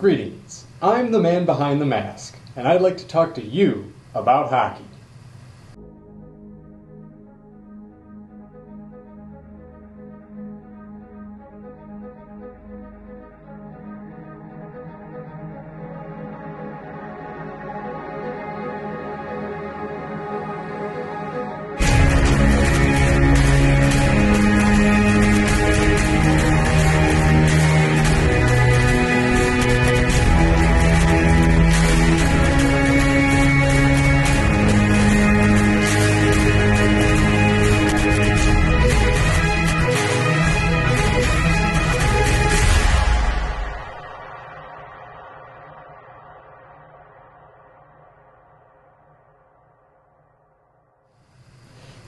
Greetings, I'm the man behind the mask, and I'd like to talk to you about hockey.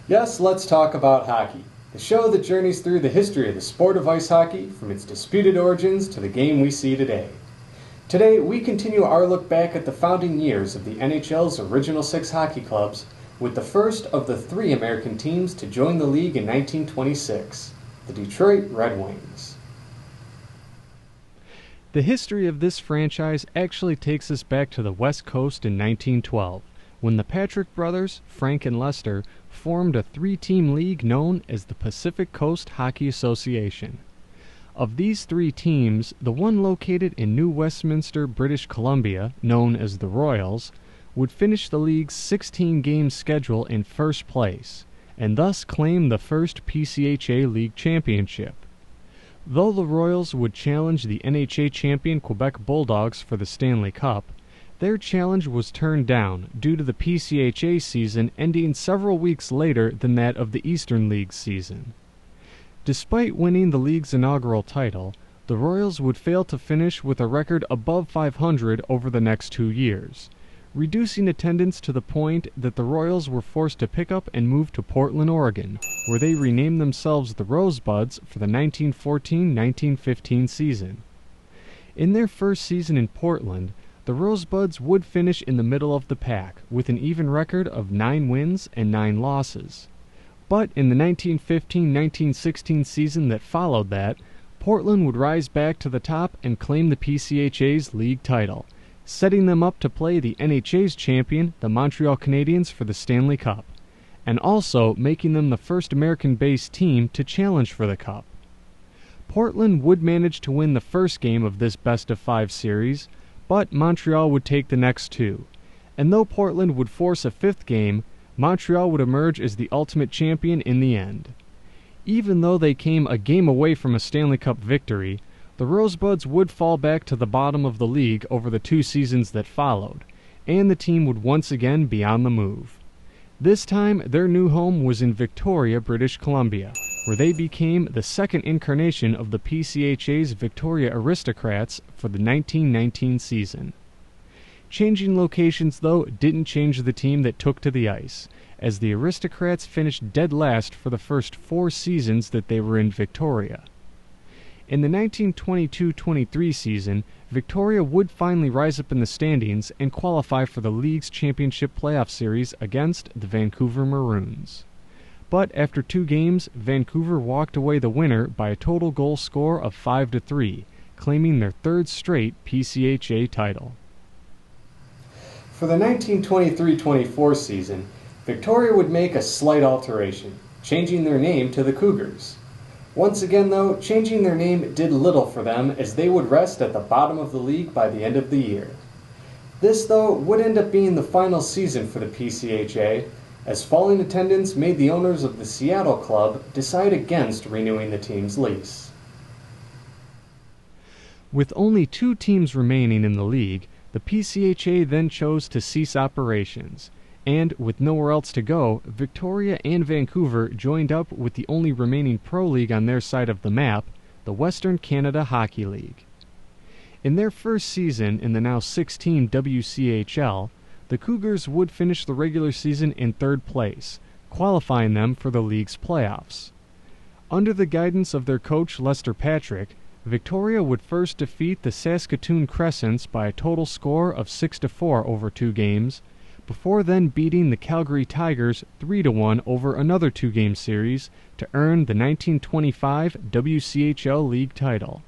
Yes, let's talk about hockey, the show that journeys through the history of the sport of ice hockey from its disputed origins to the game we see today. Today, we continue our look back at the founding years of the NHL's original 6 hockey clubs, with the first of the 3 American teams to join the league in 1926, the Detroit Red Wings. The history of this franchise actually takes us back to the West Coast in 1912, when the Patrick brothers, Frank and Lester, formed a 3-team league known as the Pacific Coast Hockey Association. Of these 3 teams, the one located in New Westminster, British Columbia, known as the Royals, would finish the league's 16-game schedule in first place, and thus claim the first PCHA League championship. Though the Royals would challenge the NHA champion Quebec Bulldogs for the Stanley Cup, their challenge was turned down due to the PCHA season ending several weeks later than that of the Eastern League season. Despite winning the league's inaugural title, the Royals would fail to finish with a record above 500 over the next 2 years, reducing attendance to the point that the Royals were forced to pick up and move to Portland, Oregon, where they renamed themselves the Rosebuds for the 1914-1915 season. In their first season in Portland, the Rosebuds would finish in the middle of the pack, with an even record of 9 wins and 9 losses. But in the 1915-1916 season that followed that, Portland would rise back to the top and claim the PCHA's league title, setting them up to play the NHA's champion, the Montreal Canadiens, for the Stanley Cup, and also making them the first American-based team to challenge for the Cup. Portland would manage to win the first game of this best-of-5 series, but Montreal would take the next 2, and though Portland would force a 5th game, Montreal would emerge as the ultimate champion in the end. Even though they came a game away from a Stanley Cup victory, the Rosebuds would fall back to the bottom of the league over the 2 seasons that followed, and the team would once again be on the move. This time, their new home was in Victoria, British Columbia, where they became the second incarnation of the PCHA's Victoria Aristocrats for the 1919 season. Changing locations, though, didn't change the team that took to the ice, as the Aristocrats finished dead last for the first 4 seasons that they were in Victoria. In the 1922-23 season, Victoria would finally rise up in the standings and qualify for the league's championship playoff series against the Vancouver Maroons. But after 2 games, Vancouver walked away the winner by a total goal score of 5-3, claiming their 3rd straight PCHA title. For the 1923-24 season, Victoria would make a slight alteration, changing their name to the Cougars. Once again, though, changing their name did little for them, as they would rest at the bottom of the league by the end of the year. This, though, would end up being the final season for the PCHA, as falling attendance made the owners of the Seattle club decide against renewing the team's lease. With only 2 teams remaining in the league, the PCHA then chose to cease operations, and with nowhere else to go, Victoria and Vancouver joined up with the only remaining pro league on their side of the map, the Western Canada Hockey League. In their first season in the now 6-team WCHL, the Cougars would finish the regular season in 3rd place, qualifying them for the league's playoffs. Under the guidance of their coach Lester Patrick, Victoria would first defeat the Saskatoon Crescents by a total score of 6-4 over 2 games, before then beating the Calgary Tigers 3-1 over another 2-game series to earn the 1925 WCHL League title.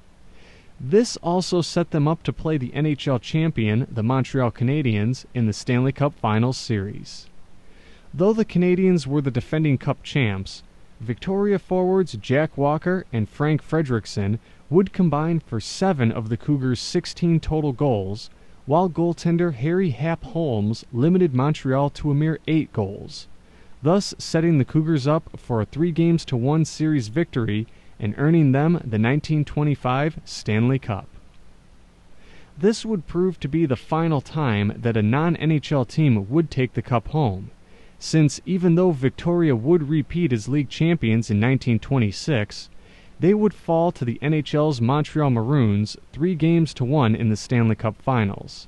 This also set them up to play the NHL champion, the Montreal Canadiens, in the Stanley Cup Finals series. Though the Canadiens were the defending Cup champs, Victoria forwards Jack Walker and Frank Frederickson would combine for 7 of the Cougars' 16 total goals, while goaltender Harry Hap Holmes limited Montreal to a mere 8 goals, thus setting the Cougars up for a 3-1 series victory and earning them the 1925 Stanley Cup. This would prove to be the final time that a non-NHL team would take the Cup home, since even though Victoria would repeat as league champions in 1926, they would fall to the NHL's Montreal Maroons 3-1 in the Stanley Cup Finals.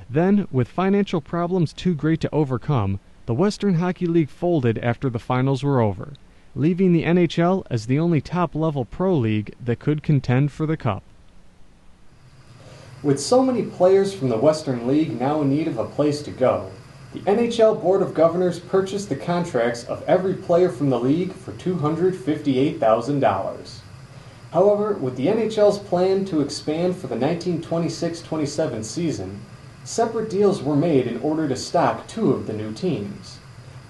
Then, with financial problems too great to overcome, the Western Hockey League folded after the finals were over, leaving the NHL as the only top-level pro league that could contend for the Cup. With so many players from the Western League now in need of a place to go, the NHL Board of Governors purchased the contracts of every player from the league for $258,000. However, with the NHL's plan to expand for the 1926-27 season, separate deals were made in order to stock 2 of the new teams.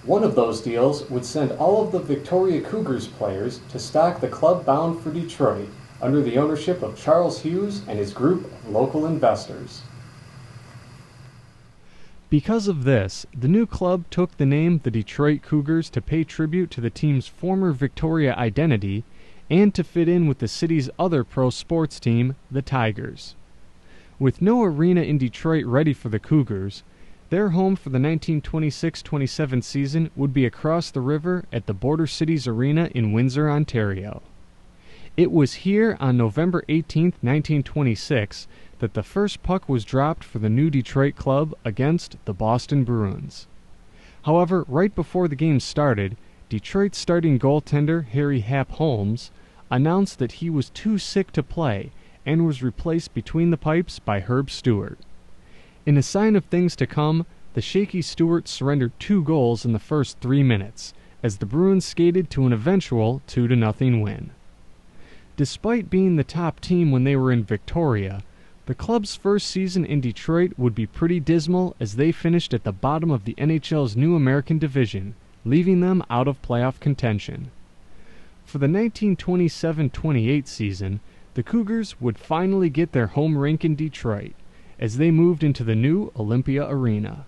One of those deals would send all of the Victoria Cougars players to stock the club bound for Detroit under the ownership of Charles Hughes and his group of local investors. Because of this, the new club took the name the Detroit Cougars to pay tribute to the team's former Victoria identity and to fit in with the city's other pro sports team, the Tigers. With no arena in Detroit ready for the Cougars, their home for the 1926-27 season would be across the river at the Border Cities Arena in Windsor, Ontario. It was here on November 18, 1926, that the first puck was dropped for the new Detroit club against the Boston Bruins. However, right before the game started, Detroit's starting goaltender Harry Hap Holmes announced that he was too sick to play and was replaced between the pipes by Herb Stewart. In a sign of things to come, the shaky Stewart surrendered 2 goals in the first 3 minutes, as the Bruins skated to an eventual 2-0 win. Despite being the top team when they were in Victoria, the club's first season in Detroit would be pretty dismal as they finished at the bottom of the NHL's new American division, leaving them out of playoff contention. For the 1927-28 season, the Cougars would finally get their home rink in Detroit, as they moved into the new Olympia Arena.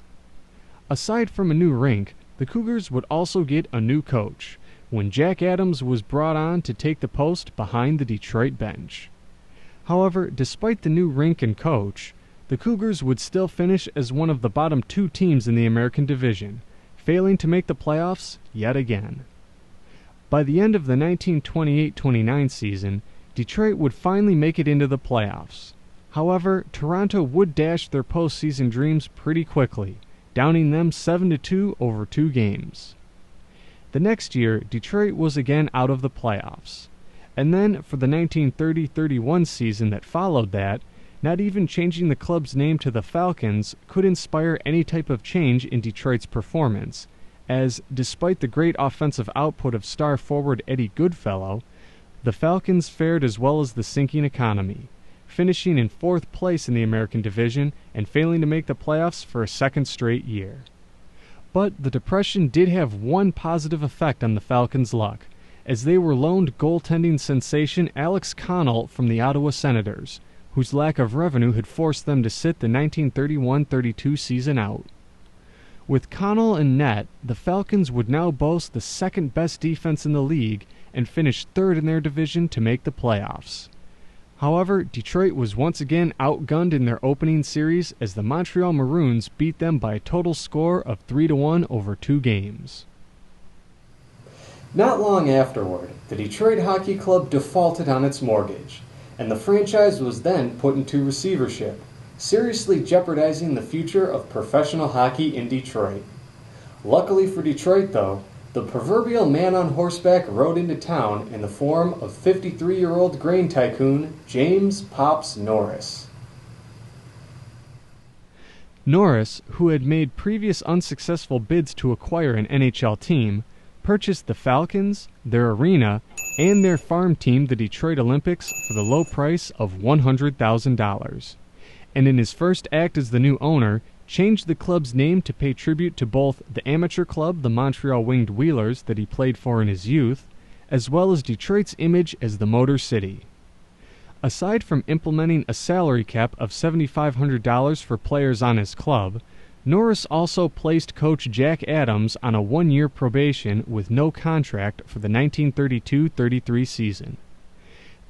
Aside from a new rink, the Cougars would also get a new coach, when Jack Adams was brought on to take the post behind the Detroit bench. However, despite the new rink and coach, the Cougars would still finish as one of the bottom 2 teams in the American division, failing to make the playoffs yet again. By the end of the 1928-29 season, Detroit would finally make it into the playoffs. However, Toronto would dash their postseason dreams pretty quickly, downing them 7-2 over 2 games. The next year, Detroit was again out of the playoffs. And then, for the 1930-31 season that followed that, not even changing the club's name to the Falcons could inspire any type of change in Detroit's performance, as, despite the great offensive output of star forward Eddie Goodfellow, the Falcons fared as well as the sinking economy, finishing in 4th place in the American division and failing to make the playoffs for a 2nd straight year. But the Depression did have one positive effect on the Falcons' luck, as they were loaned goaltending sensation Alex Connell from the Ottawa Senators, whose lack of revenue had forced them to sit the 1931-32 season out. With Connell in net, the Falcons would now boast the 2nd-best defense in the league and finish 3rd in their division to make the playoffs. However, Detroit was once again outgunned in their opening series as the Montreal Maroons beat them by a total score of 3-1 over 2 games. Not long afterward, the Detroit Hockey Club defaulted on its mortgage, and the franchise was then put into receivership, seriously jeopardizing the future of professional hockey in Detroit. Luckily for Detroit, though, the proverbial man on horseback rode into town in the form of 53-year-old grain tycoon James Pops Norris. Norris, who had made previous unsuccessful bids to acquire an NHL team, purchased the Falcons, their arena, and their farm team, the Detroit Olympics, for the low price of $100,000. And in his first act as the new owner, changed the club's name to pay tribute to both the amateur club, the Montreal Winged Wheelers, that he played for in his youth, as well as Detroit's image as the Motor City. Aside from implementing a salary cap of $7,500 for players on his club, Norris also placed coach Jack Adams on a one-year probation with no contract for the 1932-33 season.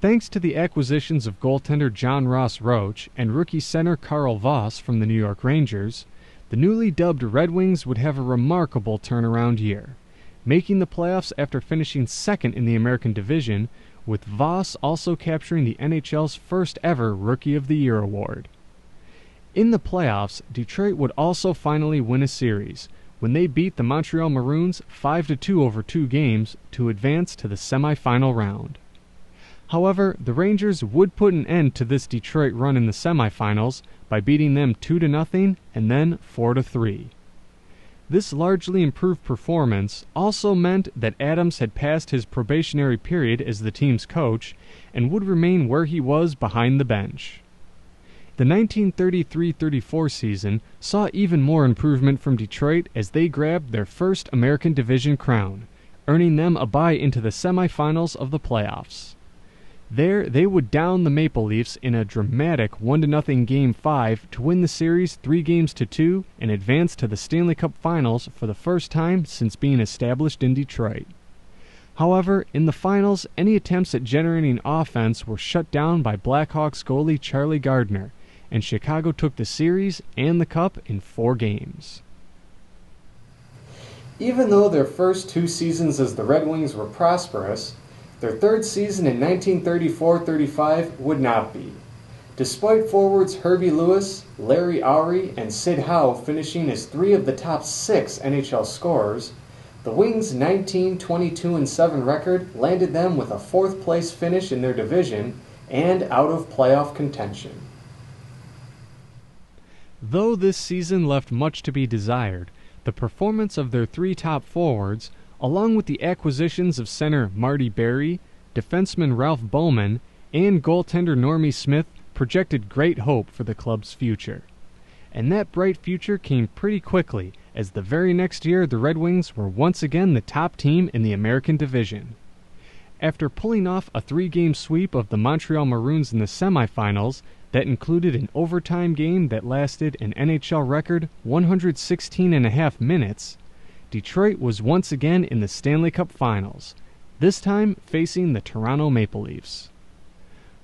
Thanks to the acquisitions of goaltender John Ross Roach and rookie center Carl Voss from the New York Rangers, the newly dubbed Red Wings would have a remarkable turnaround year, making the playoffs after finishing second in the American Division, with Voss also capturing the NHL's first ever Rookie of the Year award. In the playoffs, Detroit would also finally win a series, when they beat the Montreal Maroons 5-2 over 2 games to advance to the semifinal round. However, the Rangers would put an end to this Detroit run in the semifinals by beating them 2-0 and then 4-3. This largely improved performance also meant that Adams had passed his probationary period as the team's coach and would remain where he was behind the bench. The 1933-34 season saw even more improvement from Detroit as they grabbed their first American Division crown, earning them a bye into the semifinals of the playoffs. There, they would down the Maple Leafs in a dramatic 1-0 Game 5 to win the series 3-2 and advance to the Stanley Cup Finals for the first time since being established in Detroit. However, in the finals, any attempts at generating offense were shut down by Blackhawks goalie Charlie Gardner, and Chicago took the series and the cup in 4 games. Even though their first 2 seasons as the Red Wings were prosperous, their third season in 1934-35 would not be. Despite forwards Herbie Lewis, Larry Owery, and Sid Howe finishing as 3 of the top 6 NHL scorers, the Wings' 19-22-7 record landed them with a 4th-place finish in their division and out of playoff contention. Though this season left much to be desired, the performance of their 3 top forwards, along with the acquisitions of center Marty Berry, defenseman Ralph Bowman, and goaltender Normie Smith, projected great hope for the club's future. And that bright future came pretty quickly, as the very next year the Red Wings were once again the top team in the American Division. After pulling off a 3-game sweep of the Montreal Maroons in the semifinals that included an overtime game that lasted an NHL record 116.5 minutes, Detroit was once again in the Stanley Cup Finals, this time facing the Toronto Maple Leafs.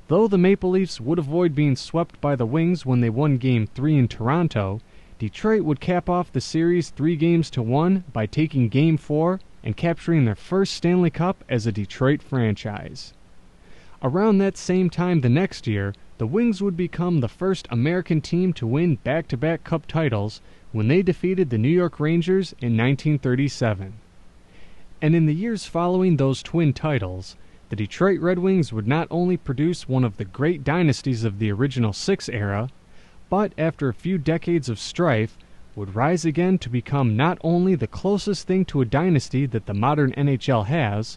Though the Maple Leafs would avoid being swept by the Wings when they won Game 3 in Toronto, Detroit would cap off the series 3-1 by taking Game 4 and capturing their first Stanley Cup as a Detroit franchise. Around that same time the next year, the Wings would become the first American team to win back-to-back Cup titles when they defeated the New York Rangers in 1937. And in the years following those twin titles, the Detroit Red Wings would not only produce one of the great dynasties of the original 6 era, but after a few decades of strife, would rise again to become not only the closest thing to a dynasty that the modern NHL has,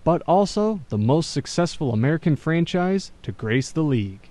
but also the most successful American franchise to grace the league.